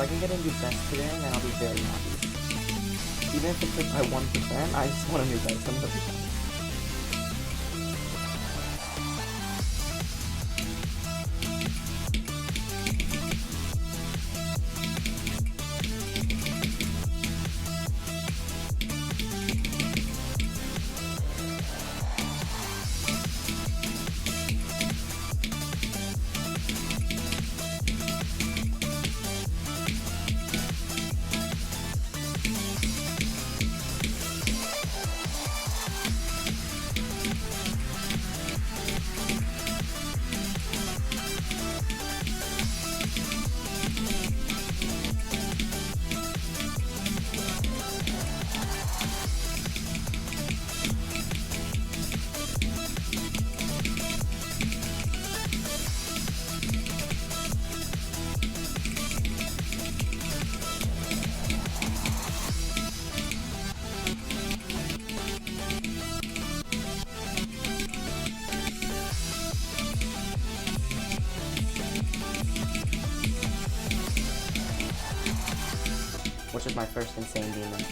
can get a new best today, then I'll be very happy. Even if it's like by 1%, I just want a new best. I'm gonna be happy. Which is my first insane demon.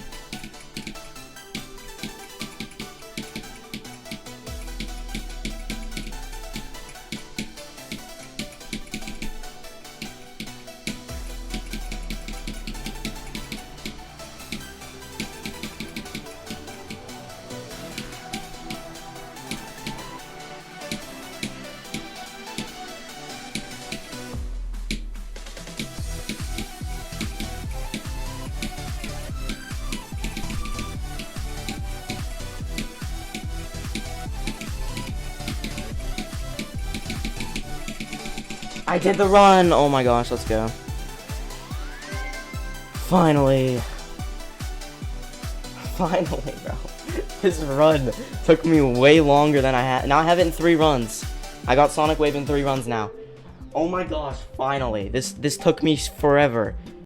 I did the run! Oh my gosh, let's go. Finally. Finally, bro. This run took me way longer than I had. Now I have it in 3 runs. I got Sonic Wave in 3 runs now. Oh my gosh, finally. This took me forever.